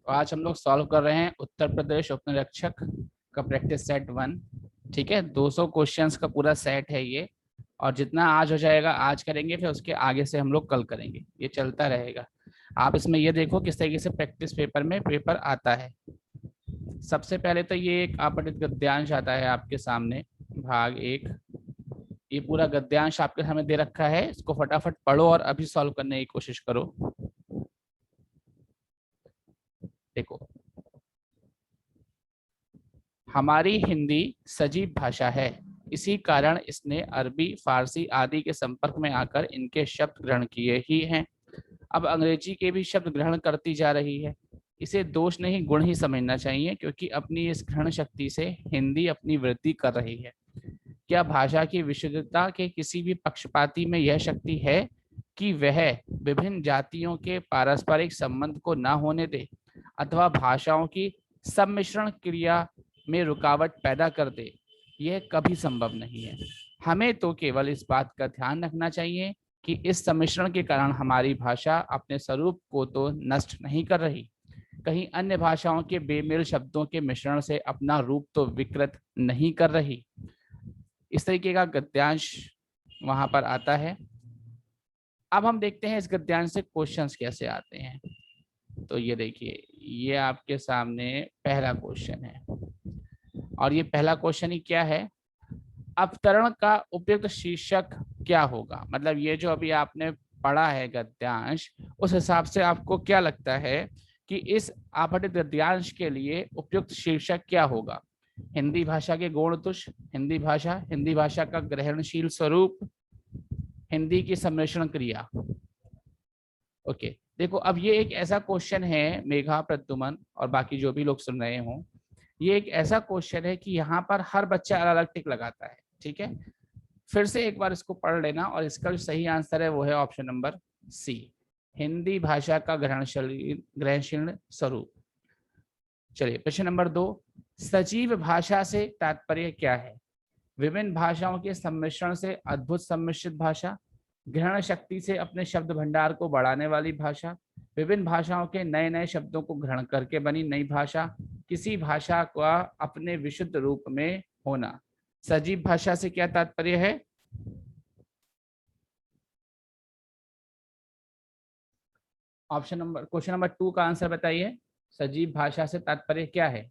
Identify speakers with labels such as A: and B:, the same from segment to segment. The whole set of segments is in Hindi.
A: तो आज हम लोग सॉल्व कर रहे हैं उत्तर प्रदेश उपनिरीक्षक का प्रैक्टिस सेट 1। ठीक है, 200 क्वेश्चंस का पूरा सेट है ये। और जितना आज हो जाएगा आज करेंगे, फिर उसके आगे से हम लोग कल करेंगे, ये चलता रहेगा। आप इसमें ये देखो किस तरीके से प्रैक्टिस पेपर में पेपर आता है। सबसे पहले तो ये एक आपतित गद्यांश आता है आपके सामने, भाग 1। ये पूरा गद्यांश आपके सामने दे रखा है, इसको फटाफट पढ़ो और अभी सॉल्व करने की कोशिश करो। देखो, हमारी हिंदी सजीव भाषा है, इसी कारण इसने अरबी, फारसी आदि के संपर्क में आकर इनके शब्द ग्रहण किए ही हैं। अब अंग्रेजी के भी शब्द ग्रहण करती जा रही है। इसे दोष नहीं गुण ही समझना चाहिए, क्योंकि अपनी इस ग्रहण शक्ति से हिंदी अपनी वृद्धि कर रही है। क्या भाषा की विशुद्धता के किसी भी पक्षपाती में यह शक्ति है कि वह विभिन्न जातियों के पारस्परिक संबंध को न होने दे अथवा भाषाओं की सम्मिश्रण क्रिया में रुकावट पैदा कर दे? यह कभी संभव नहीं है। हमें तो केवल इस बात का ध्यान रखना चाहिए कि इस सम्मिश्रण के कारण हमारी भाषा अपने स्वरूप को तो नष्ट नहीं कर रही, कहीं अन्य भाषाओं के बेमेल शब्दों के मिश्रण से अपना रूप तो विकृत नहीं कर रही। इस तरीके का गद्यांश वहां पर आता है। अब हम देखते हैं इस गद्यांश से क्वेश्चंस कैसे आते हैं। तो ये देखिए, ये आपके सामने पहला क्वेश्चन है, और ये पहला क्वेश्चन ही क्या है, अवतरण का उपयुक्त शीर्षक क्या होगा। मतलब ये जो अभी आपने पढ़ा है गद्यांश, उस हिसाब से आपको क्या लगता है कि इस आपतित गद्यांश के लिए उपयुक्त शीर्षक क्या होगा? हिंदी भाषा के गुण तुष, हिंदी भाषा का ग्रहणशील स्वरूप, हिंदी की सम्मिश्रण क्रिया। ओके, देखो अब ये एक ऐसा क्वेश्चन है, मेघा, प्रद्युमन और बाकी जो भी लोग सुन रहे हों, ये एक ऐसा क्वेश्चन है कि यहाँ पर हर बच्चा अलग अलग टिक लगाता है। ठीक है, फिर से एक बार इसको पढ़ लेना, और इसका जो सही आंसर है वो है ऑप्शन नंबर सी, हिंदी भाषा का ग्रहणशील स्वरूप। चलिए प्रश्न नंबर 2, सजीव भाषा से तात्पर्य क्या है? विभिन्न भाषाओं के सम्मिश्रण से अद्भुत सम्मिश्रित भाषा, ग्रहण शक्ति से अपने शब्द भंडार को बढ़ाने वाली भाषा, विभिन्न भाषाओं के नए नए शब्दों को ग्रहण करके बनी नई भाषा, किसी भाषा का अपने विशुद्ध रूप में होना। सजीव भाषा से क्या तात्पर्य है? ऑप्शन नंबर, क्वेश्चन नंबर 2 का आंसर बताइए। सजीव भाषा से तात्पर्य क्या है?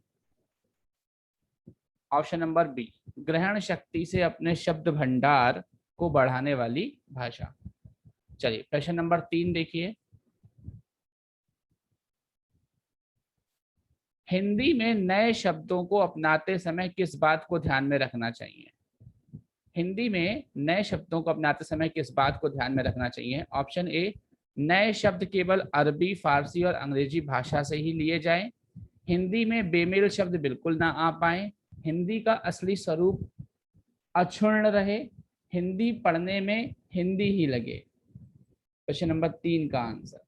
A: ऑप्शन नंबर बी, ग्रहण शक्ति से अपने शब्द भंडार को बढ़ाने वाली भाषा। चलिए प्रश्न नंबर 3 देखिए, हिंदी में नए शब्दों को अपनाते समय किस बात को ध्यान में रखना चाहिए? हिंदी में नए शब्दों को अपनाते समय किस बात को ध्यान में रखना चाहिए? ऑप्शन ए, नए शब्द केवल अरबी, फारसी और अंग्रेजी भाषा से ही लिए जाएं, हिंदी में बेमेल शब्द बिल्कुल ना आ पाए, हिंदी का असली स्वरूप अक्षुण्ण रहे, हिंदी पढ़ने में हिंदी ही लगे। क्वेश्चन नंबर 3 का आंसर,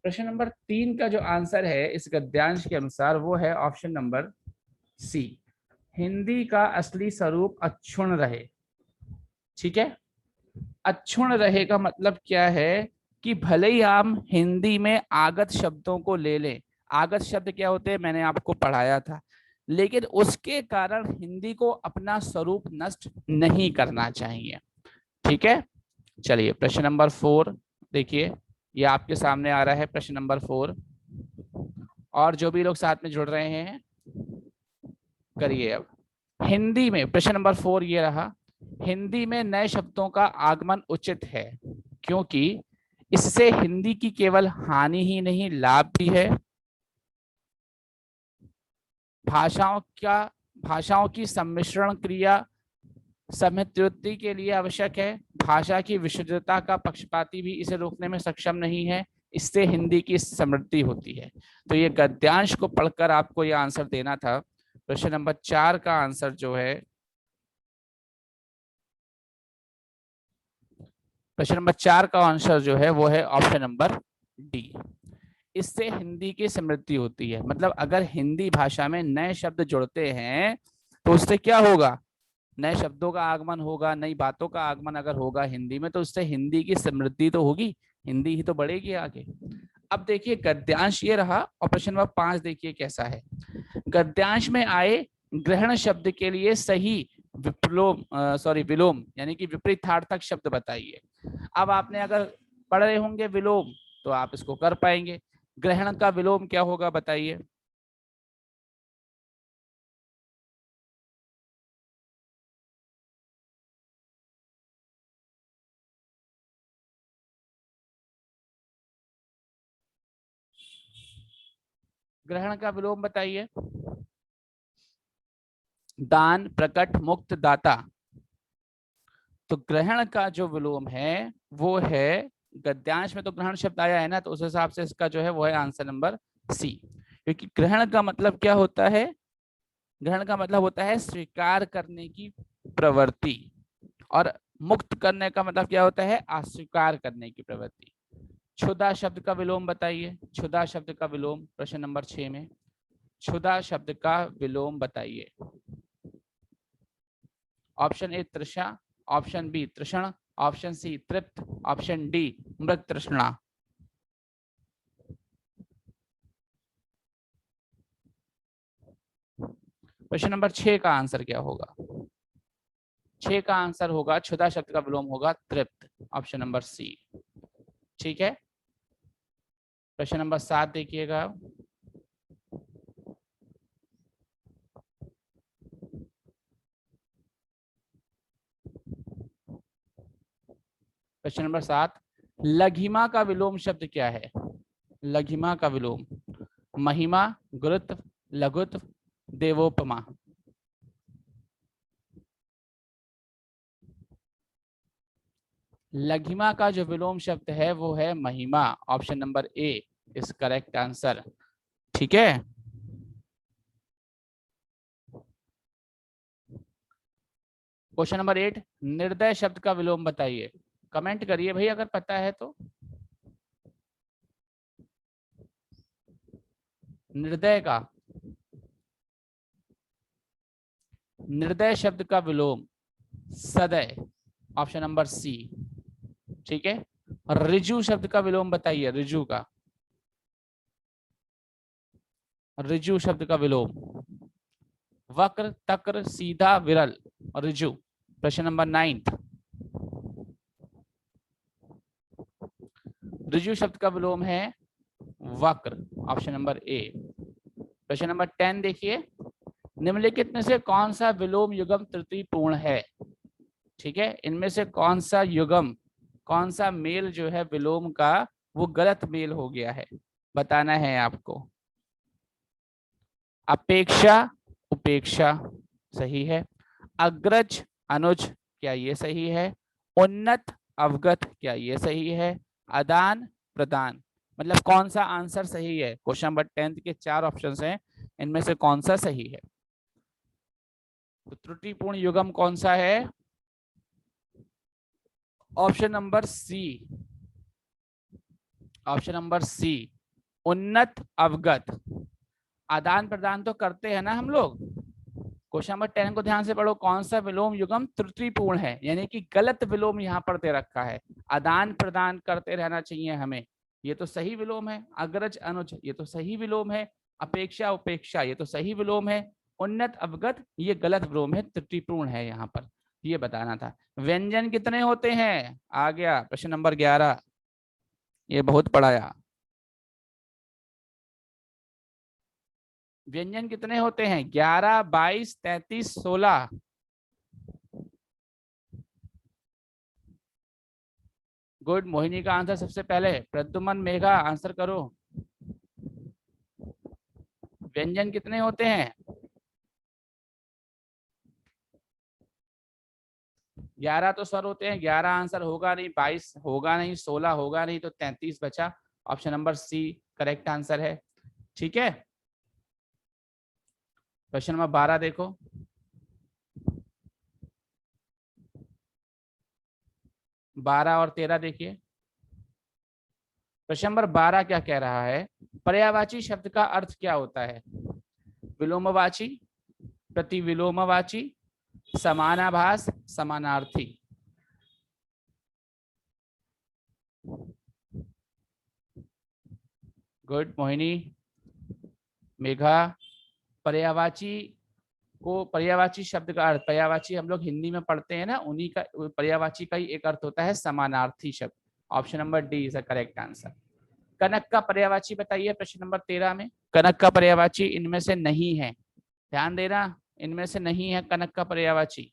A: प्रश्न नंबर 3 का जो आंसर है इस गद्यांश के अनुसार वो है ऑप्शन नंबर सी, हिंदी का असली स्वरूप अक्षुण्ण रहे। ठीक है, अक्षुण्ण रहे का मतलब क्या है कि भले ही हम हिंदी में आगत शब्दों को ले लें, आगत शब्द क्या होते हैं मैंने आपको पढ़ाया था, लेकिन उसके कारण हिंदी को अपना स्वरूप नष्ट नहीं करना चाहिए। ठीक है, चलिए प्रश्न नंबर 4 देखिए, ये आपके सामने आ रहा है प्रश्न नंबर 4, और जो भी लोग साथ में जुड़ रहे हैं करिए। अब हिंदी में प्रश्न नंबर 4 ये रहा, हिंदी में नए शब्दों का आगमन उचित है क्योंकि इससे हिंदी की केवल हानि ही नहीं लाभ भी है। भाषाओं की सम्मिश्रण क्रिया समृद्धि के लिए आवश्यक है, भाषा की विशुद्धता का पक्षपाती भी इसे रोकने में सक्षम नहीं है, इससे हिंदी की समृद्धि होती है। तो ये गद्यांश को पढ़कर आपको ये आंसर देना था। प्रश्न नंबर 4 का आंसर जो है, प्रश्न नंबर 4 का आंसर जो है वो है ऑप्शन नंबर डी, इससे हिंदी की समृद्धि होती है। मतलब अगर हिंदी भाषा में नए शब्द जुड़ते हैं तो उससे क्या होगा? नए शब्दों का आगमन होगा, नई बातों का आगमन अगर होगा हिंदी में, तो उससे हिंदी की समृद्धि तो होगी, हिंदी ही तो बढ़ेगी आगे। अब देखिए गद्यांश ये रहा, और प्रश्न नंबर 5 देखिए कैसा है। गद्यांश में आए ग्रहण शब्द के लिए सही विलोम यानी कि विपरीतार्थक शब्द बताइए। अब आपने अगर पढ़ रहे होंगे विलोम तो आप इसको कर पाएंगे। ग्रहण का विलोम क्या होगा बताइए। ग्रहण का विलोम बताइए। दान, प्रकट, मुक्त, दाता। तो ग्रहण का जो विलोम है वो है, गद्यांश में तो ग्रहण शब्द आया है ना, तो उस हिसाब से इसका जो है वो है आंसर नंबर सी। क्योंकि ग्रहण का मतलब क्या होता है, ग्रहण का मतलब होता है स्वीकार करने की प्रवृत्ति, और मुक्त करने का मतलब क्या होता है, अस्वीकार करने की प्रवृत्ति। क्षुधा शब्द का विलोम बताइए। क्षुधा शब्द का विलोम प्रश्न नंबर 6 में, क्षुधा शब्द का विलोम बताइए। ऑप्शन ए तृषा, ऑप्शन बी तृषण, ऑप्शन सी तृप्त, ऑप्शन डी मृग तृष्णा। क्वेश्चन नंबर 6 का आंसर क्या होगा। 6 का आंसर होगा, क्षुधा शब्द का विलोम होगा तृप्त, ऑप्शन नंबर सी। ठीक है, प्रश्न नंबर 7 देखिएगा। प्रश्न नंबर 7, लघिमा का विलोम शब्द क्या है। लघिमा का विलोम, महिमा, गुरुत्व, लघुत्व, देवोपमा। लघिमा का जो विलोम शब्द है वो है महिमा, option number A is correct answer. ठीक है, क्वेश्चन नंबर 8, निर्दय शब्द का विलोम बताइए। कमेंट करिए भाई अगर पता है तो। निर्दय का, निर्दय शब्द का विलोम सदय, ऑप्शन नंबर सी। ठीक है, ऋजु शब्द का विलोम बताइए। ऋजु का, ऋजु शब्द का विलोम वक्र, तक्र, सीधा, विरल, ऋजु। प्रश्न नंबर 9, ऋजु शब्द का विलोम है वक्र, ऑप्शन नंबर ए। प्रश्न नंबर 10 देखिए, निम्नलिखित में से कौन सा विलोम युगम तृतीयपूर्ण है। ठीक है, इनमें से कौन सा युगम, कौन सा मेल जो है विलोम का वो गलत मेल हो गया है, बताना है आपको। अपेक्षा, उपेक्षा सही है। अग्रज, अनुज, क्या ये सही है। उन्नत, अवगत, क्या ये सही है। आदान प्रदान, मतलब कौन सा आंसर सही है। क्वेश्चन नंबर 10 के 4 ऑप्शंस हैं, इनमें से कौन सा सही है। तो त्रुटिपूर्ण युगम कौन सा है, option number C, option number C उन्नत, अवगत। आदान प्रदान तो करते हैं ना हम लोग। क्वेश्चन नंबर 10 को ध्यान से पढ़ो, कौन सा विलोम युगम त्रुटिपूर्ण है, यानी कि गलत विलोम यहाँ पर दे रखा है। आदान प्रदान करते रहना चाहिए हमें, ये तो सही विलोम है। अग्रज, अनुज, ये तो सही विलोम है। अपेक्षा, उपेक्षा, ये तो सही विलोम है। उन्नत, अवगत, ये गलत विलोम है, त्रुटिपूर्ण है यहाँ पर, ये बताना था। व्यंजन कितने होते हैं, आ गया प्रश्न नंबर 11, ये बहुत पढ़ाया। व्यंजन कितने होते हैं, 11, 22, 33, 16। गुड, मोहिनी का आंसर सबसे पहले। प्रद्युमन, मेघा आंसर करो, व्यंजन कितने होते हैं। 11 तो स्वर होते हैं, 11 आंसर होगा नहीं, 22 होगा नहीं, 16 होगा नहीं, तो 33 बचा, option number C correct answer है। ठीक है, क्वेश्चन नंबर 12 देखो। 12 और 13 देखिए। प्रश्न नंबर 12 क्या कह रहा है, पर्यायवाची शब्द का अर्थ क्या होता है। विलोमवाची, प्रतिविलोमवाची, समानाभास, समानार्थी। गुड मोहिनी। मेघा। पर्यायवाची को, पर्यायवाची शब्द का अर्थ, पर्यायवाची हम लोग हिंदी में पढ़ते हैं ना, उन्हीं का पर्यायवाची का ही एक अर्थ होता है समानार्थी शब्द। Option number D is the correct answer. कनक का पर्यायवाची बताइए प्रश्न नंबर 13 में। कनक का पर्यायवाची इनमें से नहीं है, ध्यान देना, इनमें से नहीं है कनक का पर्यायवाची।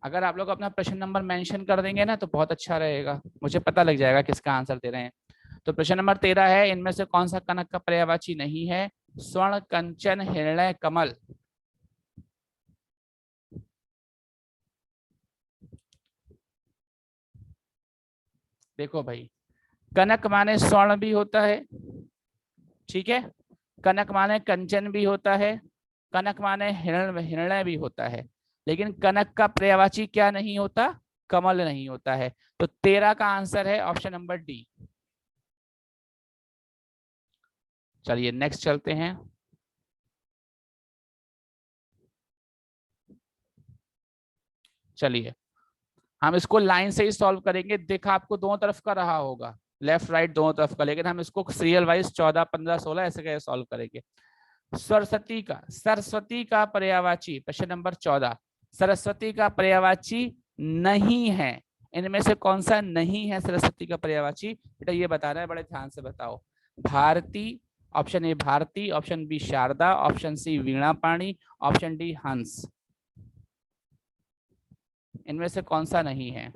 A: अगर आप लोग अपना प्रश्न नंबर मेंशन कर देंगे ना तो बहुत अच्छा रहेगा, मुझे पता लग जाएगा किसका आंसर दे रहे हैं। तो प्रश्न नंबर 13 है, इनमें से कौन सा कनक का पर्यायवाची नहीं है? स्वर्ण, कंचन, हिरण्य, कमल। देखो भाई, कनक माने स्वर्ण भी होता है, ठीक है, कनक माने कंचन भी होता है, कनक माने हिरण, हिरण्य भी होता है, लेकिन कनक का पर्यायवाची क्या नहीं होता? कमल नहीं होता है। तो 13 का आंसर है ऑप्शन नंबर डी। चलिए नेक्स्ट चलते हैं। चलिए हम इसको लाइन से ही सॉल्व करेंगे। देखा आपको दोनों तरफ का रहा होगा, लेफ्ट राइट दोनों तरफ का, लेकिन हम इसको सीरियल वाइज 14, 15, 16 ऐसे कैसे सॉल्व करेंगे। सरस्वती का पर्यायवाची प्रश्न नंबर 14, सरस्वती का पर्यायवाची नहीं है। इनमें से कौन सा नहीं है सरस्वती का पर्यायवाची? बेटा ये बता रहा है, बड़े ध्यान से बताओ। Bharati, option A Bharati, option B Sharada, option C Veenapani, option D हंस। इनमें से कौन सा नहीं है?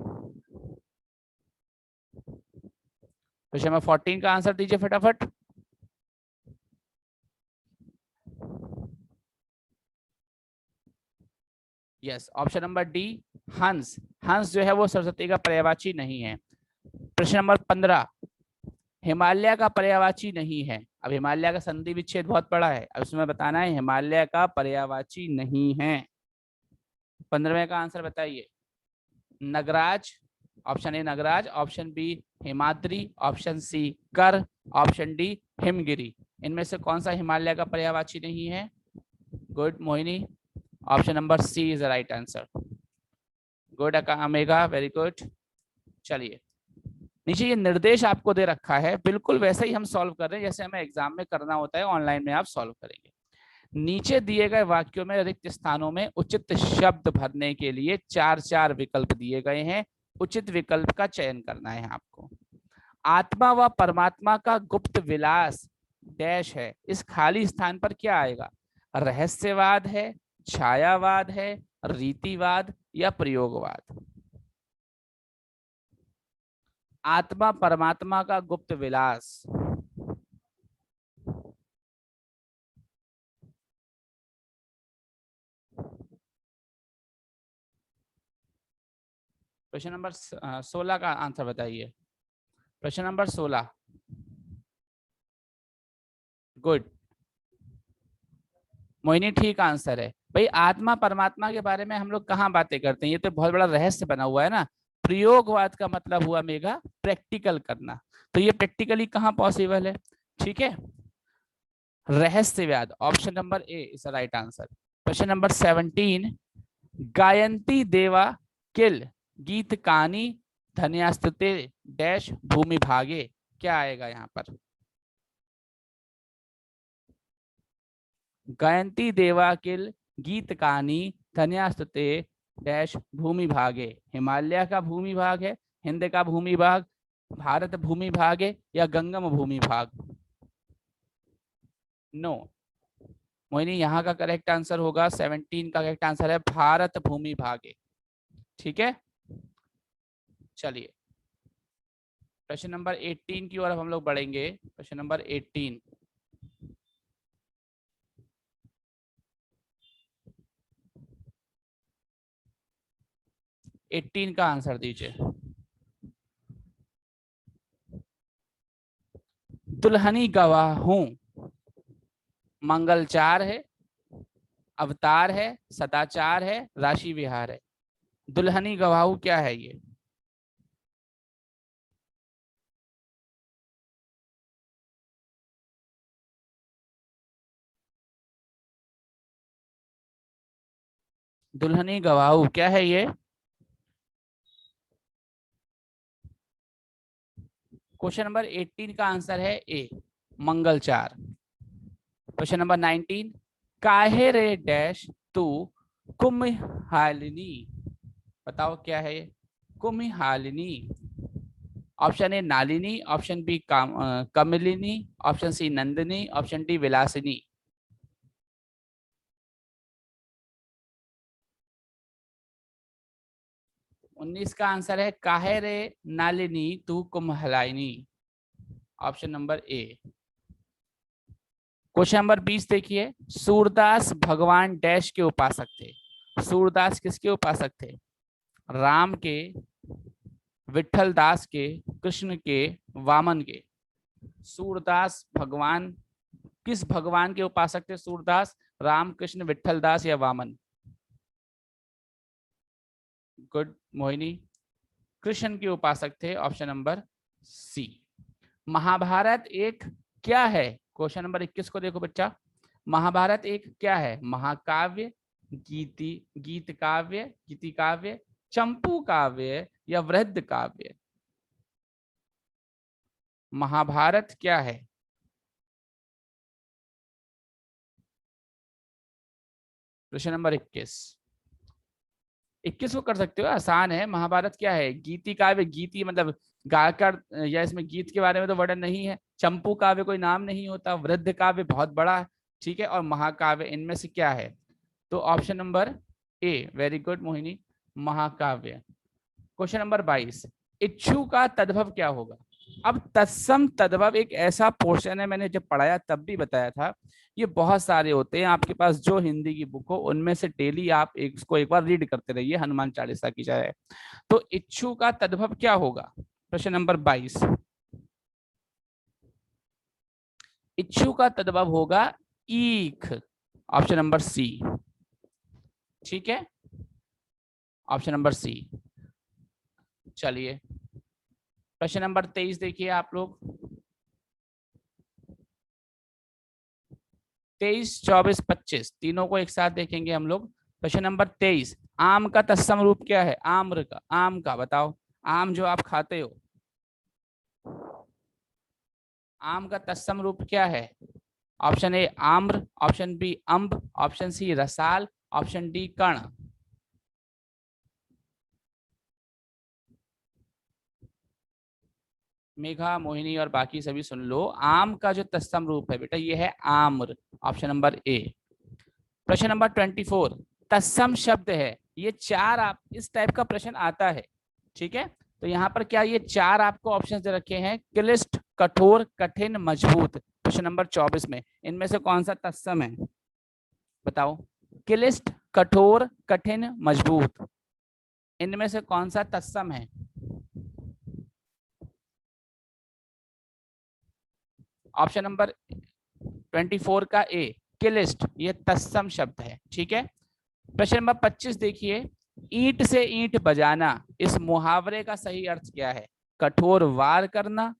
A: क्वेश्चन नंबर 14 का आंसर दीजिए फटाफट। यस, ऑप्शन नंबर डी हंस। हंस जो है वो सरस्वती का पर्यायवाची नहीं है। प्रश्न नंबर 15, हिमालय का पर्यायवाची नहीं है। अब हिमालय का संधि विच्छेद बहुत बड़ा है, अब इसमें बताना है हिमालय का पर्यायवाची नहीं है। 15वें का आंसर बताइए। नगराज, ऑप्शन ए नगराज, ऑप्शन बी हिमाद्री, ऑप्शन सी कर, ऑप्शन डी हिमगिरी। इनमें से कौन सा हिमालय का पर्यायवाची नहीं है? Good Mohini, option number C is the right answer. Good अमेगा, वेरी गुड। चलिए नीचे ये निर्देश आपको दे रखा है, बिल्कुल वैसे ही हम सॉल्व कर रहे हैं जैसे हमें एग्जाम में करना होता है, ऑनलाइन में आप सॉल्व करेंगे। नीचे दिए गए वाक्यों में रिक्त स्थानों में उचित शब्द भरने के लिए चार चार विकल्प दिए गए हैं, उचित विकल्प का चयन करना है आपको। आत्मा व परमात्मा का गुप्त विलास डैश है, इस खाली स्थान पर क्या आएगा? रहस्यवाद है, छायावाद है, रीतिवाद या प्रयोगवाद? आत्मा परमात्मा का गुप्त विलास। प्रश्न नंबर 16 का आंसर बताइए। प्रश्न नंबर 16। गुड मोहिनी, ठीक आंसर है भाई। आत्मा परमात्मा के बारे में हम लोग कहाँ बातें करते हैं, ये तो बहुत बड़ा रहस्य बना हुआ है ना। प्रयोगवाद का मतलब हुआ मेघा प्रैक्टिकल करना, तो ये प्रैक्टिकली कहाँ पॉसिबल है? ठीक है, रहस्यवाद, option number A is the right answer. Question number 17, गायंती देवा किल गीत कानी धन्यास्तुते डैश भूमि भागे, क्या आएगा यहाँ पर? गायंती देवा किल गीत कानी धन्यास्तुते डैश भूमि भागे। हिमालय का भूमि भाग है, हिंद का भूमि भाग, भारत भूमि भाग है, या गंगम भूमि भाग? नो मोहिनी, यहाँ का करेक्ट आंसर होगा 17 का करेक्ट आंसर है भारत भूमि भागे। ठीक है, चलिए प्रश्न नंबर 18 की ओर हम लोग बढ़ेंगे। प्रश्न नंबर 18, 18 का आंसर दीजिए। दुल्हनी गवाह हूं, मंगलचार है, अवतार है, सदाचार है, राशि विहार है। दुल्हनी गवाहू क्या है ये? दुल्हनी गवाहू क्या है ये? क्वेश्चन नंबर 18 का आंसर है ए, मंगलचार। क्वेश्चन नंबर 19, काहे रे डैश तू कुम्हालिनी, बताओ क्या है ये? कुम्हालिनी। ऑप्शन ए नालिनी, ऑप्शन बी कमलिनी, ऑप्शन सी नंदिनी, ऑप्शन डी विलासिनी। 19 का आंसर है काहे रे नालिनी तू कुम्हलाइनी, option number A. Question number 20 देखिए, सूरदास भगवान डैश के उपासक थे। सूरदास किसके उपासक थे? राम के, विठल दास के, कृष्ण के, वामन के। सूरदास भगवान किस भगवान के उपासक थे? सूरदास राम, कृष्ण, विठल दास या वामन? गुड मोहिनी, कृष्ण के उपासक थे, ऑप्शन नंबर सी। महाभारत एक क्या है? क्वेश्चन नंबर 21 को देखो बच्चा, महाभारत एक क्या है? महाकाव्य, गीत काव्य, गीति काव्य, चंपू काव्य या वृहद काव्य? महाभारत क्या है? प्रश्न नंबर 21 को कर सकते हो, आसान है। महाभारत क्या है? गीति काव्य, गीति मतलब गाकर, या इसमें गीत के बारे में तो वर्णन नहीं है। चंपू काव्य कोई नाम नहीं होता। वृद्ध काव्य बहुत बड़ा, ठीक है। और महाकाव्य, इनमें से क्या है? तो option number A, very good Mohini, महाकाव्य। क्वेश्चन नंबर 22, इच्छु का तद्भव क्या होगा? अब तत्सम तद्भव एक ऐसा पोर्शन है, मैंने जब पढ़ाया तब भी बताया था, ये बहुत सारे होते हैं। आपके पास जो हिंदी की बुक हो उनमें से डेली आप इसको एक बार रीड करते रहिए, हनुमान चालीसा की जाए। तो इच्छु का तद्भव क्या होगा? प्रश्न नंबर 22, इच्छु का तद्भव होगा ईख, ऑप्शन नंबर सी, ठीक है, ऑप्शन नंबर सी। चलिए प्रश्न नंबर 23 देखिए आप लोग, 23, 24, 25 तीनों को एक साथ देखेंगे हम लोग। प्रश्न नंबर 23, आम का तत्सम रूप क्या है? आम्र का, आम का बताओ, आम जो आप खाते हो, आम का तत्सम रूप क्या है? ऑप्शन ए आम्र, ऑप्शन बी अम्ब, ऑप्शन सी रसाल, ऑप्शन डी कर्ण। मेघा, मोहिनी और बाकी सभी सुन लो, आम का जो तत्सम रूप है बेटा ये है आम्र, ऑप्शन नंबर ए। प्रश्न नंबर 24, तत्सम शब्द है, ये चार, आप इस टाइप का प्रश्न आता है, ठीक है। तो यहाँ पर क्या ये चार आपको ऑप्शन दे रखे हैं, क्लिष्ट, कठोर, कठिन, मजबूत। प्रश्न नंबर 24 में इनमें से कौन सा तत्सम है? बताओ, क्लिष्ट, कठोर, कठिन, मजबूत, इनमें से कौन सा तत्सम है? ऑप्शन नंबर 24 का ए, क्लिष्ट, ये तत्सम शब्द है, ठीक है। प्रश्न नंबर 25 देखिए, ईंट से ईंट बजाना, इस मुहावरे का सही अर्थ क्या है? कठोर वार करना,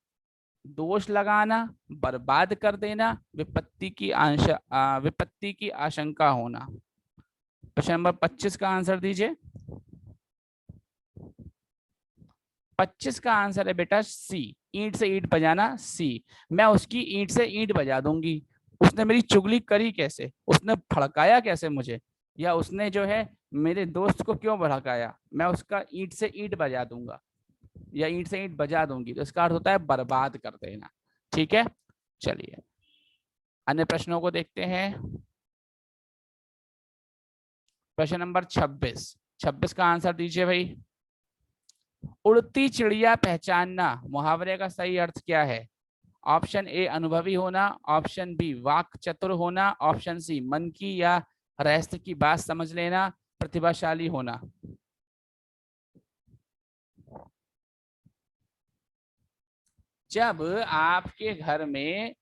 A: दोष लगाना, बर्बाद कर देना, विपत्ति की आशंका होना। प्रश्न नंबर 25 का आंसर दीजिए। 25 का आंसर है बेटा सी, ईंट से ईंट बजाना, सी। मैं उसकी ईंट से ईंट बजा दूंगी, उसने मेरी चुगली करी कैसे, उसने भड़काया कैसे मुझे, या उसने जो है मेरे दोस्त को क्यों भड़काया, मैं उसका ईंट से ईंट बजा दूंगा या ईंट से ईंट बजा दूंगी। तो इसका अर्थ होता है बर्बाद कर देना, ठीक है। चलिए अन्य प्रश्नों को देखते हैं। प्रश्न नंबर 26, 26 का आंसर दीजिए भाई। उड़ती चिड़िया पहचानना, मुहावरे का सही अर्थ क्या है? ऑप्शन ए अनुभवी होना, ऑप्शन बी वाक चतुर होना, ऑप्शन सी मन की या रहस्य की बात समझ लेना, प्रतिभाशाली होना। जब आपके घर में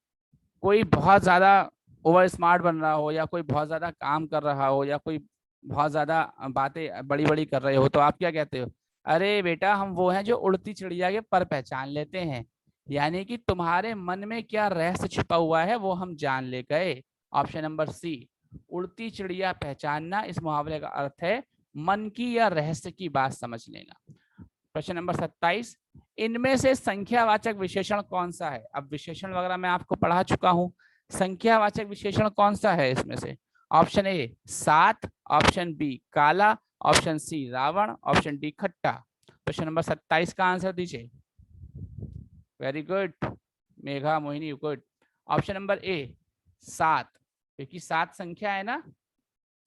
A: कोई बहुत ज्यादा ओवर स्मार्ट बन रहा हो, या कोई बहुत ज्यादा काम कर रहा हो, या कोई बहुत ज्यादा बातें बड़ी बड़ी कर रहे हो, तो आप क्या कहते हो? अरे बेटा हम वो हैं जो उड़ती चिड़िया के पर पहचान लेते हैं। यानी कि तुम्हारे मन में क्या रहस्य छिपा हुआ है वो हम जान ले गए, ऑप्शन नंबर सी। उड़ती चिड़िया पहचानना, इस मुहावरे का अर्थ है मन की या रहस्य की बात समझ लेना। प्रश्न नंबर 27, इनमें से संख्यावाचक विशेषण कौन सा है? अब विशेषण वगैरह मैं आपको पढ़ा चुका हूं, संख्यावाचक विशेषण कौन सा है इसमें से? ऑप्शन ए 7, ऑप्शन बी काला, option C Ravan, option D खट्टा। प्रश्न नंबर 27 का आंसर दीजिए। Very good Megha, Mohini, good. Option number A 7, क्योंकि 7 संख्या है ना,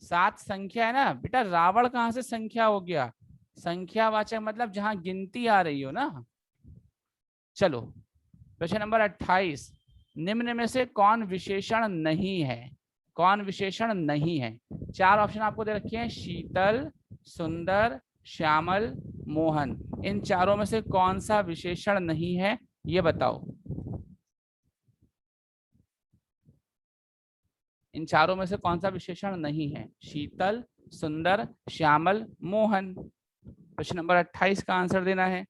A: 7 संख्या है ना बेटा। रावण कहां से संख्या हो गया? संख्यावाचक मतलब जहां गिनती आ रही हो ना। चलो प्रश्न नंबर 28, निम्न में से कौन विशेषण नहीं है? कौन विशेषण नहीं है? 4 ऑप्शन आपको दे रखे हैं, शीतल, सुंदर, श्यामल, मोहन। इन चारों में से कौन सा विशेषण नहीं है ये बताओ। इन चारों में से कौन सा विशेषण नहीं है? शीतल, सुंदर, श्यामल, मोहन। प्रश्न नंबर 28 का आंसर देना है।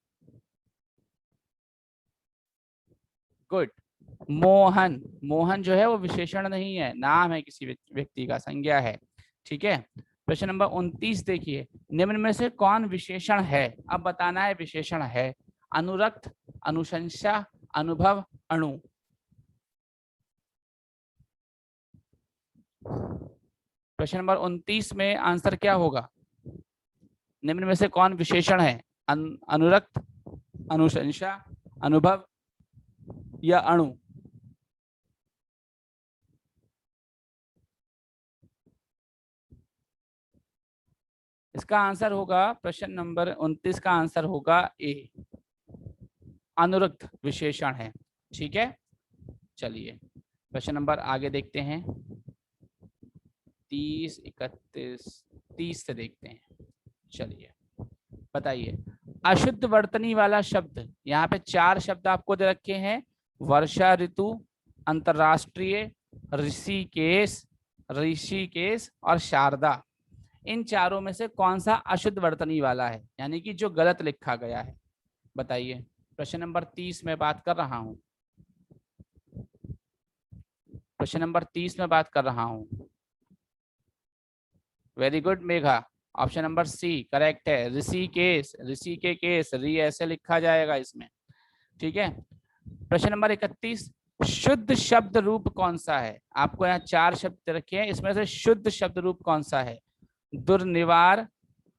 A: गुड, मोहन। मोहन जो है वो विशेषण नहीं है, नाम है किसी व्यक्ति का, संज्ञा है। ठीक है। प्रश्न नंबर 29 देखिए, निम्न में से कौन विशेषण है? अब बताना है विशेषण है। अनुरक्त, अनुशंसा, अनुभव, अणु। प्रश्न नंबर 29 में आंसर क्या होगा? निम्न में से कौन विशेषण है? अनुरक्त, अनुशंसा, अनुभव या अणु। इसका आंसर होगा, प्रश्न नंबर 29 का आंसर होगा ए, अनुरक्त विशेषण है। ठीक है, चलिए प्रश्न नंबर आगे देखते हैं। 30, 31, 30 से देखते हैं। चलिए बताइए, अशुद्ध वर्तनी वाला शब्द, यहाँ पे 4 शब्द आपको दे रखे हैं, वर्षा ऋतु, अंतरराष्ट्रीय, ऋषिकेश, ऋषिकेश और शारदा। इन चारों में से कौन सा अशुद्ध वर्तनी वाला है, यानी कि जो गलत लिखा गया है? बताइए। प्रश्न नंबर 30 में बात कर रहा हूं, प्रश्न नंबर 30 में बात कर रहा हूं। Very good Megha, option number C correct है, ऋषिकेश। ऋषि के केस, री ऐसे लिखा जाएगा इसमें। ठीक है। प्रश्न नंबर 31, शुद्ध शब्द रूप कौन सा है? आपको यहाँ 4 शब्द रखे हैं, इसमें से शुद्ध शब्द रूप कौन सा है? दुर्निवार,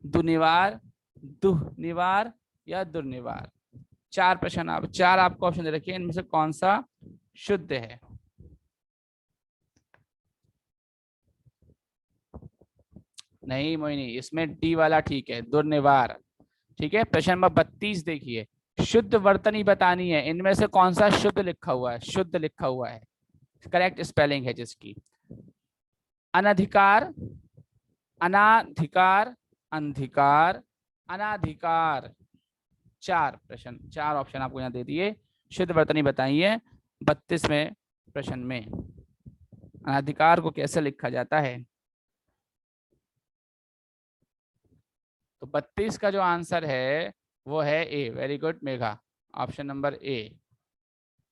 A: दुनिवार, दुहनिवार या दुर्निवार। 4 प्रश्न, आप 4 आपको ऑप्शन दे रखे हैं, इनमें से कौन सा शुद्ध है? नहीं मोहिनी, इसमें डी वाला ठीक है, दुर्निवार। ठीक है। प्रश्न नंबर 32 देखिए, शुद्ध वर्तनी बतानी है, इनमें से कौन सा शुद्ध लिखा हुआ है? शुद्ध लिखा हुआ है, करेक्ट स्पेलिंग है जिसकी। अनधिकार, अनाधिकार, अंधिकार, अनाधिकार। 4 प्रश्न, 4 ऑप्शन आपको यहाँ दे दिए, शुद्ध वर्तनी बताइए 32वें प्रश्न में अनाधिकार को कैसे लिखा जाता है? तो 32 का जो आंसर है वो है A. Very good Megha, option number A.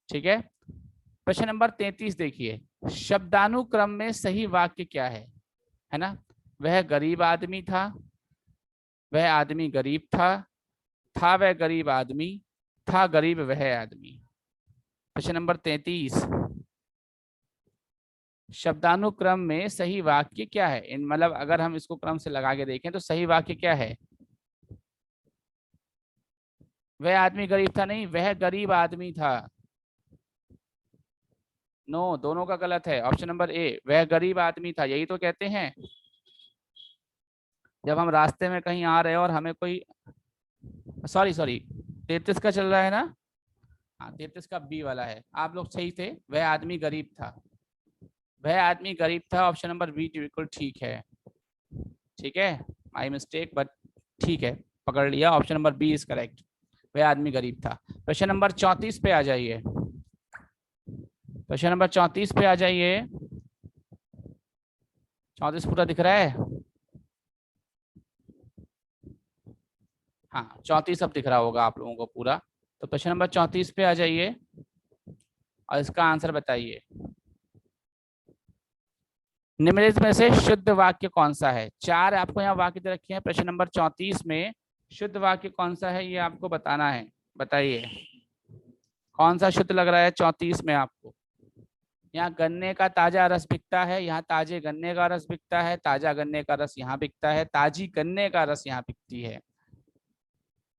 A: ठीक है। प्रश्न नंबर 33 देखिए, शब्दानुक्रम में सही वाक्य क्या है ना? वह गरीब आदमी था, वह आदमी गरीब था वह गरीब आदमी, था गरीब वह आदमी। प्रश्न नंबर 33, शब्दानुक्रम में सही वाक्य क्या है? इन मतलब अगर हम इसको क्रम से लगा के देखें तो सही वाक्य क्या है? वह आदमी गरीब था नहीं, वह गरीब आदमी था। नो, दोनों का गलत है। ऑप्शन नंबर ए, वह गरीब आदमी था, यही तो कहते हैं जब हम रास्ते में कहीं आ रहे हैं और हमें कोई, सॉरी 33 का चल रहा है ना? हाँ 33 का बी वाला है, आप लोग सही थे, वह आदमी गरीब था, वह आदमी गरीब था। ऑप्शन नंबर बी बिल्कुल ठीक है। ठीक है, माई मिस्टेक, बट ठीक है, पकड़ लिया। Option number B is correct, वह आदमी गरीब था। प्रश्न नंबर 34 पे आ जाइए, प्रश्न नंबर 34 पे आ जाइए। 34 पूरा दिख रहा है? हाँ 34 अब दिख रहा होगा आप लोगों को पूरा। तो प्रश्न नंबर 34 पे आ जाइए और इसका आंसर बताइए। निम्नलिखित में से शुद्ध वाक्य कौन सा है? चार आपको यहाँ वाक्य दे रखे हैं। प्रश्न नंबर 34 में शुद्ध वाक्य कौन सा है ये आपको बताना है। बताइए कौन सा शुद्ध लग रहा है 34 में आपको? यहाँ गन्ने का ताजा रस बिकता है, यहाँ ताजे गन्ने का रस बिकता है, ताजा गन्ने का रस यहाँ बिकता है, ताजी गन्ने का रस यहाँ बिकती है।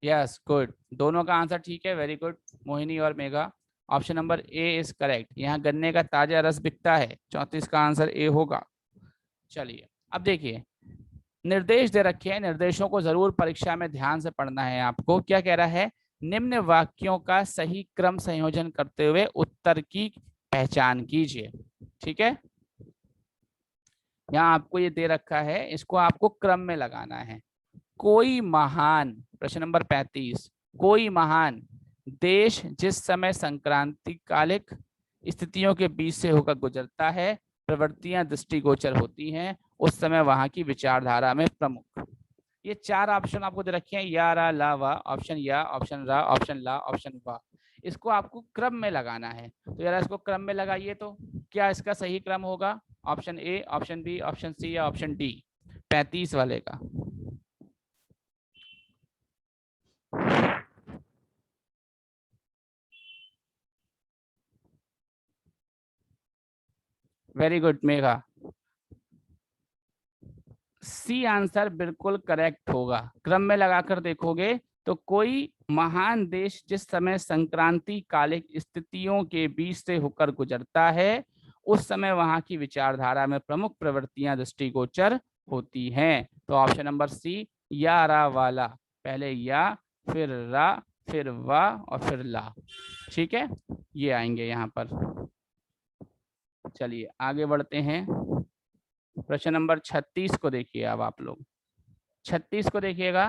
A: यस गुड, दोनों का आंसर ठीक है, वेरी गुड मोहिनी और Megha. Option number A is correct. यहाँ गन्ने का ताजा रस बिकता है, 34 का आंसर ए होगा। चलिए अब देखिए निर्देश दे रखे हैं, निर्देशों को जरूर परीक्षा में ध्यान से पढ़ना है आपको। क्या कह रहा है? निम्न वाक्यों का सही क्रम संयोजन करते हुए उत्तर की पहचान कीजिए। ठीक है, यहाँ आपको ये दे रखा है, इसको आपको क्रम में लगाना है। कोई महान, प्रश्न नंबर 35, कोई महान देश जिस समय संक्रांतिकालिक स्थितियों के बीच से होकर गुजरता है, प्रवृत्तियां दृष्टिगोचर होती हैं, उस समय वहां की विचारधारा में प्रमुख। ये चार ऑप्शन आपको दे रखे हैं, या रा ला वा। ऑप्शन या, ऑप्शन रा, ऑप्शन ला, ऑप्शन वा। इसको आपको क्रम में लगाना है। तो यार इसको क्रम में लगाइए, तो क्या इसका सही क्रम होगा? Option A, option B, option C या ऑप्शन डी 35 वाले का? Very good Megha, C answer बिल्कुल करेक्ट होगा। क्रम में लगाकर देखोगे तो कोई महान देश जिस समय संक्रांति कालिक स्थितियों के बीच से होकर गुजरता है, उस समय वहां की विचारधारा में प्रमुख प्रवृत्तियां दृष्टिगोचर होती हैं। तो ऑप्शन नंबर सी, या रा वाला, पहले या, फिर रा, फिर वा और फिर ला। ठीक है, ये आएंगे यहाँ पर। चलिए आगे बढ़ते हैं। प्रश्न नंबर 36 को देखिए। अब आप लोग 36 को देखिएगा।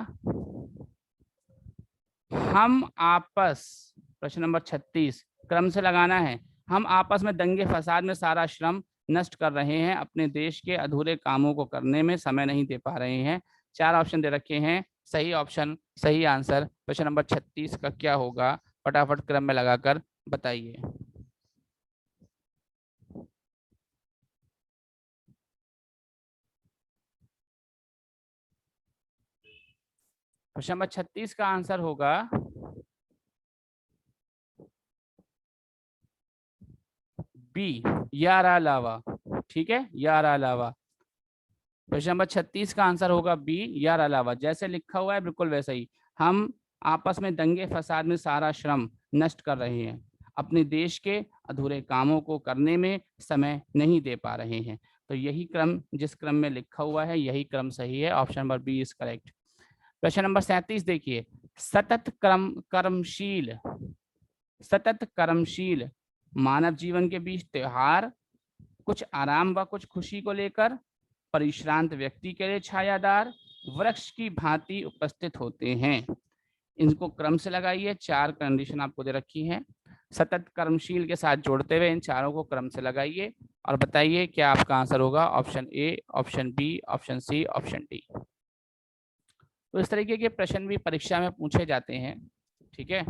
A: हम आपस, प्रश्न नंबर 36 क्रम से लगाना है। हम आपस में दंगे फसाद में सारा श्रम नष्ट कर रहे हैं, अपने देश के अधूरे कामों को करने में समय नहीं दे पा रहे हैं। चार ऑप्शन दे रखे हैं, सही ऑप्शन, सही आंसर प्रश्न नंबर 36 का क्या होगा? फटाफट क्रम में लगाकर बताइए। प्रश्न नंबर 36 का आंसर होगा बी, यारा लावा। ठीक है, यारा लावा। प्रश्न नंबर 36 का आंसर होगा बी, यारा लावा। जैसे लिखा हुआ है बिल्कुल वैसे ही। हम आपस में दंगे फसाद में सारा श्रम नष्ट कर रहे हैं, अपने देश के अधूरे कामों को करने में समय नहीं दे पा रहे हैं। तो यही क्रम, जिस क्रम में लिखा हुआ है यही क्रम सही है। Option number B is correct. प्रश्न नंबर 37 देखिए। सतत कर्मशील, सतत कर्मशील मानव जीवन के बीच त्योहार, कुछ आराम व कुछ खुशी को लेकर, परिश्रांत व्यक्ति के लिए छायादार वृक्ष की भांति उपस्थित होते हैं। इनको क्रम से लगाइए। चार कंडीशन आपको दे रखी है, सतत कर्मशील के साथ जोड़ते हुए इन चारों को क्रम से लगाइए और बताइए क्या आपका आंसर होगा? Option A, option B, option C, option D. तो इस तरीके के प्रश्न भी परीक्षा में पूछे जाते हैं। ठीक है,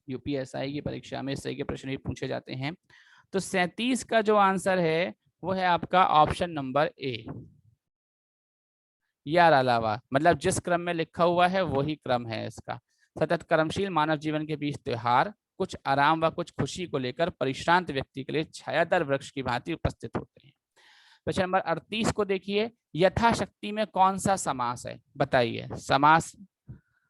A: यूपीएसआई की परीक्षा में इस तरह के प्रश्न भी पूछे जाते हैं। तो 37 का जो आंसर है वो है आपका ऑप्शन नंबर ए, यार अलावा, मतलब जिस क्रम में लिखा हुआ है वही क्रम है इसका। सतत कर्मशील मानव जीवन के बीच त्योहार, कुछ आराम व कुछ खुशी को लेकर, परिश्रांत व्यक्ति के लिए छायादार वृक्ष की भांति उपस्थित होते हैं। प्रश्न नंबर 38 को देखिए। यथाशक्ति में कौन सा समास है? बताइए। समास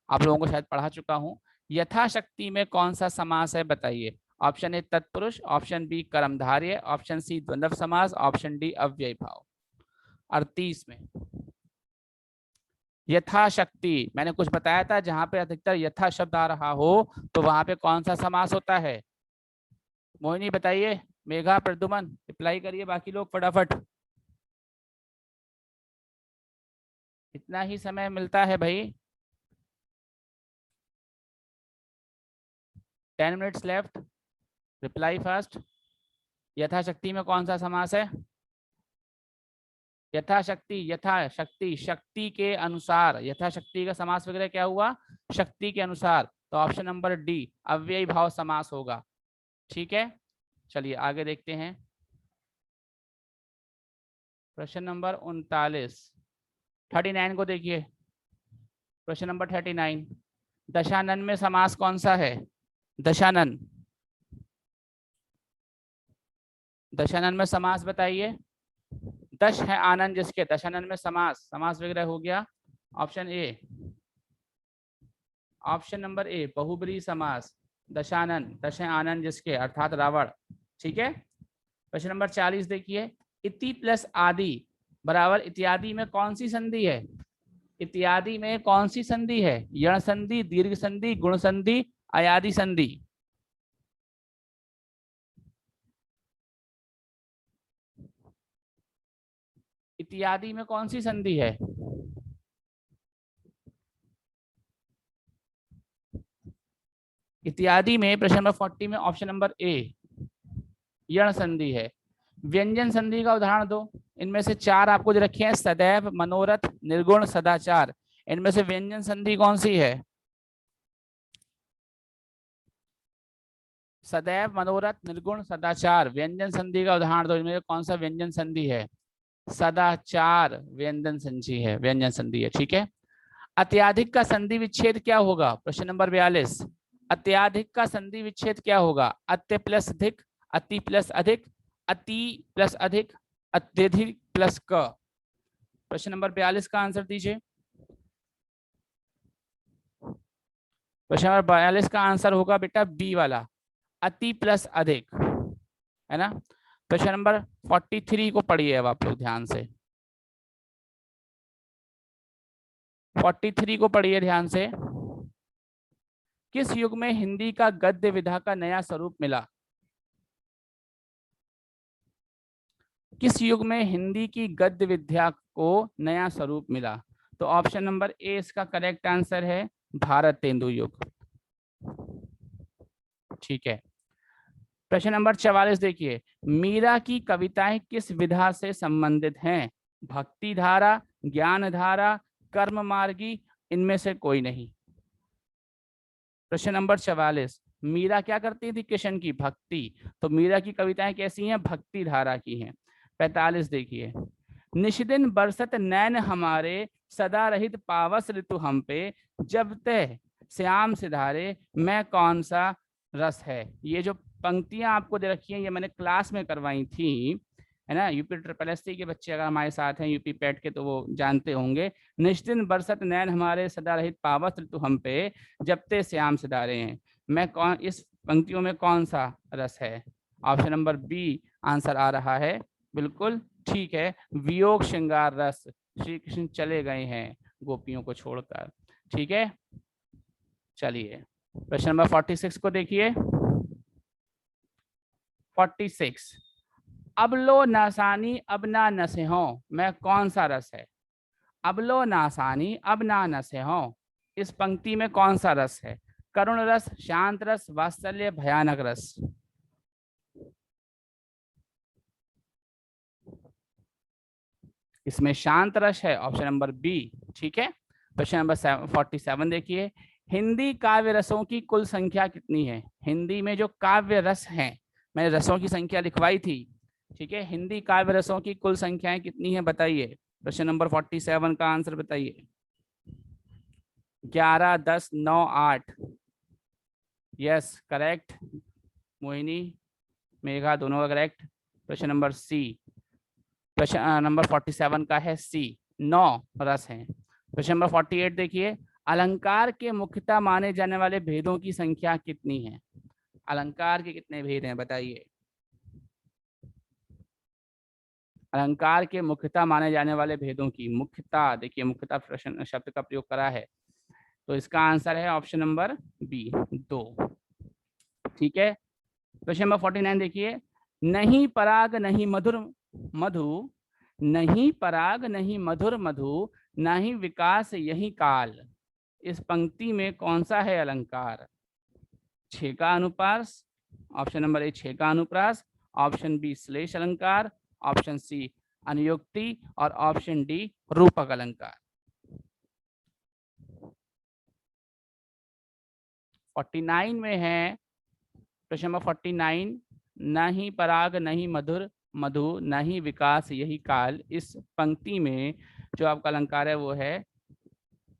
A: आप लोगों को शायद पढ़ा चुका हूं। यथाशक्ति में कौन सा समास है? बताइए। ऑप्शन ए तत्पुरुष, ऑप्शन बी कर्मधारय, ऑप्शन सी द्वंद्व समास, ऑप्शन डी अव्ययी भाव। 38 में यथाशक्ति, मैंने कुछ बताया था, जहां पे अधिकतर यथा शब्द आ रहा हो तो वहां पे कौन सा समास होता है? मोहिनी बताइए, मेघा, प्रद्युमन रिप्लाई करिए, बाकी लोग फटाफट। इतना ही समय मिलता है भाई, 10 मिनट्स लेफ्ट, रिप्लाई फास्ट। यथाशक्ति में कौन सा समास है? यथाशक्ति, यथाशक्ति, शक्ति के अनुसार। यथाशक्ति का समास वगैरह क्या हुआ? शक्ति के अनुसार। तो ऑप्शन नंबर डी अव्ययी भाव समास होगा। ठीक है, चलिए आगे देखते हैं। प्रश्न नंबर 39, 39 को देखिए। प्रश्न नंबर 39, दशानन में समास कौन सा है? दशानन, दशानन में समास बताइए। दश है आनंद जिसके, दशानन में समास, समास वगैरह हो गया। Option A, option number A बहुब्रीहि समास। दशानन, दश है आनंद जिसके अर्थात रावण। ठीक है। प्रश्न नंबर 40 देखिए, इति प्लस आदि बराबर इत्यादि में कौन सी संधि है? इत्यादि में कौन सी संधि है? यण संधि, दीर्घ संधि, गुण संधि, अयादि संधि। इत्यादि में कौन सी संधि है? इत्यादि में प्रश्न नंबर 40 में ऑप्शन नंबर ए यण संधि है। व्यंजन संधि का उदाहरण दो। इनमें से चार आपको जो रखे हैं, सदैव, मनोरथ, निर्गुण, सदाचार। इनमें से व्यंजन संधि कौन सी है? सदैव, मनोरथ, निर्गुण, सदाचार। व्यंजन संधि का उदाहरण दो। इनमें कौन सा व्यंजन संधि है? सदाचार व्यंजन संधि है, व्यंजन संधि है। ठीक है। अत्याधिक का संधि विच्छेद क्या होगा? प्रश्न नंबर 42, अत्याधिक का संधि विच्छेद क्या होगा? अत्य प्लस अधिक, अति प्लस अधिक, अति प्लस अधिक, अत्यधिक प्लस क। प्रश्न नंबर 42 का आंसर दीजिए। प्रश्न नंबर 42 का आंसर होगा बेटा बी वाला, अति प्लस अधिक, है ना। प्रश्न नंबर 43 को पढ़िए अब आप लोग ध्यान से। 43 को पढ़िए ध्यान से। किस युग में हिंदी का गद्य विधा का नया स्वरूप मिला? किस युग में हिंदी की गद्य विद्या को नया स्वरूप मिला? तो ऑप्शन नंबर ए इसका करेक्ट आंसर है, भारत तेंदु युग। ठीक है। प्रश्न नंबर 44 देखिए, मीरा की कविताएं किस विधा से संबंधित हैं? भक्ति धारा, ज्ञान धारा, कर्म मार्गी, इनमें से कोई नहीं। प्रश्न नंबर 44, मीरा क्या करती थी? कृष्ण की भक्ति। तो मीरा की कविताएं कैसी हैं? भक्ति धारा की हैं। 45 देखिए, निशिदिन बरसत नैन हमारे, सदा रहित पावस ऋतु हम पे, जब तय श्याम सिधारे, मैं कौन सा रस है। ये जो पंक्तियां आपको दे रखी हैं ये मैंने क्लास में करवाई थी, है ना। यूपी ट्रिपल एस के बच्चे अगर हमारे साथ हैं यूपी पैट के तो वो जानते होंगे। निश्चिन बरसत नैन हमारे, सदा रहित पावस ऋतु हम पे, जब ते श्याम सिधारे हैं, मैं कौन, इस पंक्तियों में कौन सा रस है? ऑप्शन नंबर बी आंसर आ रहा है, बिल्कुल ठीक है, वियोग श्रृंगार रस। श्री कृष्ण चले गए हैं गोपियों को छोड़कर। ठीक है, चलिए प्रश्न नंबर 46 को देखिए। 46, अब लो नासानी अब ना नसे हो, मैं कौन सा रस है? अब लो नासानी अब ना नसे हो, इस पंक्ति में कौन सा रस है? करुण रस, शांत रस, वात्सल्य, भयानक रस। इसमें शांत रस है, ऑप्शन नंबर बी। ठीक है। प्रश्न नंबर 47 देखिए, हिंदी काव्य रसों की कुल संख्या कितनी है? हिंदी में जो काव्य रस हैं, मैंने रसों की संख्या लिखवाई थी। ठीक है, हिंदी काव्य रसों की कुल संख्याएं कितनी है बताइए। प्रश्न नंबर 47 का आंसर बताइए। 11, 10, 9, 8। यस करेक्ट, मोहिनी, मेघा दोनों का करेक्ट। प्रश्न नंबर सी, प्रश्न नंबर 47 का है सी, 9 रस हैं। प्रश्न नंबर 48 देखिए, अलंकार के मुख्यतः माने जाने वाले भेदों की संख्या कितनी है? अलंकार के कितने भेद हैं बताइए। अलंकार के मुख्यतः माने जाने वाले भेदों की, मुख्यतः देखिए, मुख्यतः प्रश्न शब्द का प्रयोग करा है, तो इसका आंसर है ऑप्शन नंबर बी, 2। ठीक है। क्वेश्चन नंबर 49 देखिए, नहीं पराग नहीं मधुर मधु, नहीं पराग नहीं मधुर मधु, नहीं विकास यही काल, इस पंक्ति में कौन सा है अलंकार? छे का अनुप्रास, ऑप्शन नंबर ए छे का अनुप्रास, ऑप्शन बी श्लेष अलंकार, ऑप्शन सी अनुयुक्ति, और ऑप्शन डी रूपक अलंकार। 49 में है, प्रश्न नंबर 49, नहीं पराग नहीं मधुर मधु न ही विकास यही काल। इस पंक्ति में जो आपका अलंकार है वो है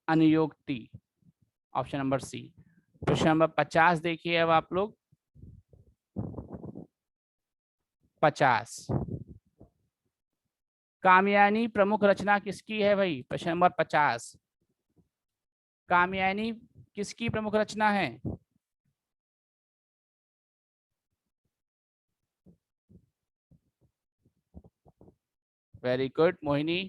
A: अनुयोक्ति, ऑप्शन नंबर सी। प्रश्न नंबर 50 देखिए अब आप लोग। 50, कामयानी प्रमुख रचना किसकी है भाई? प्रश्न नंबर 50, कामयानी किसकी प्रमुख रचना है? Very good Mohini.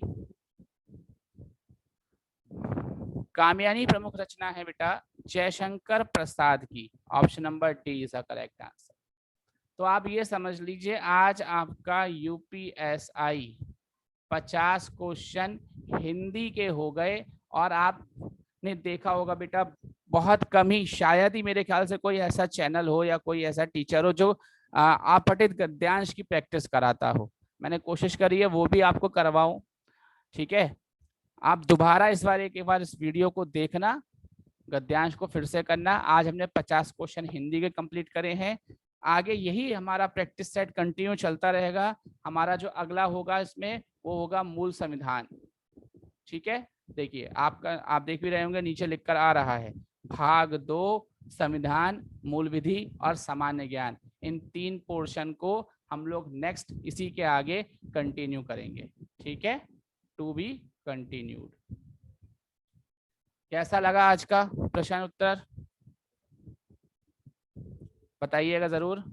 A: कामयानी प्रमुख रचना है बेटा जयशंकर प्रसाद की, option number D is the correct answer. तो आप ये समझ लीजिए आज आपका यूपीएसआई 50 क्वेश्चन हिंदी के हो गए। और आपने देखा होगा बेटा बहुत कम ही, शायद ही मेरे ख्याल से कोई ऐसा चैनल हो या कोई ऐसा टीचर हो जो अपठित गद्यांश की प्रैक्टिस कराता हो। मैंने कोशिश करी है वो भी आपको करवाऊं, ठीक है। आप दोबारा इस बार एक बार इस वीडियो को देखना, गद्यांश को फिर से करना। आज हमने 50 क्वेश्चन हिंदी के कंप्लीट करे हैं। आगे यही हमारा प्रैक्टिस सेट कंटिन्यू चलता रहेगा। हमारा जो अगला होगा इसमें वो होगा मूल संविधान, ठीक है। देखिए आपका, आप देख भी रहे होंगे नीचे लिखकर आ रहा है भाग 2 संविधान, मूल विधि और सामान्य ज्ञान। इन 3 पोर्शन को हम लोग नेक्स्ट इसी के आगे कंटिन्यू करेंगे, ठीक है। To be continued. कैसा लगा आज का प्रश्न उत्तर बताइएगा जरूर।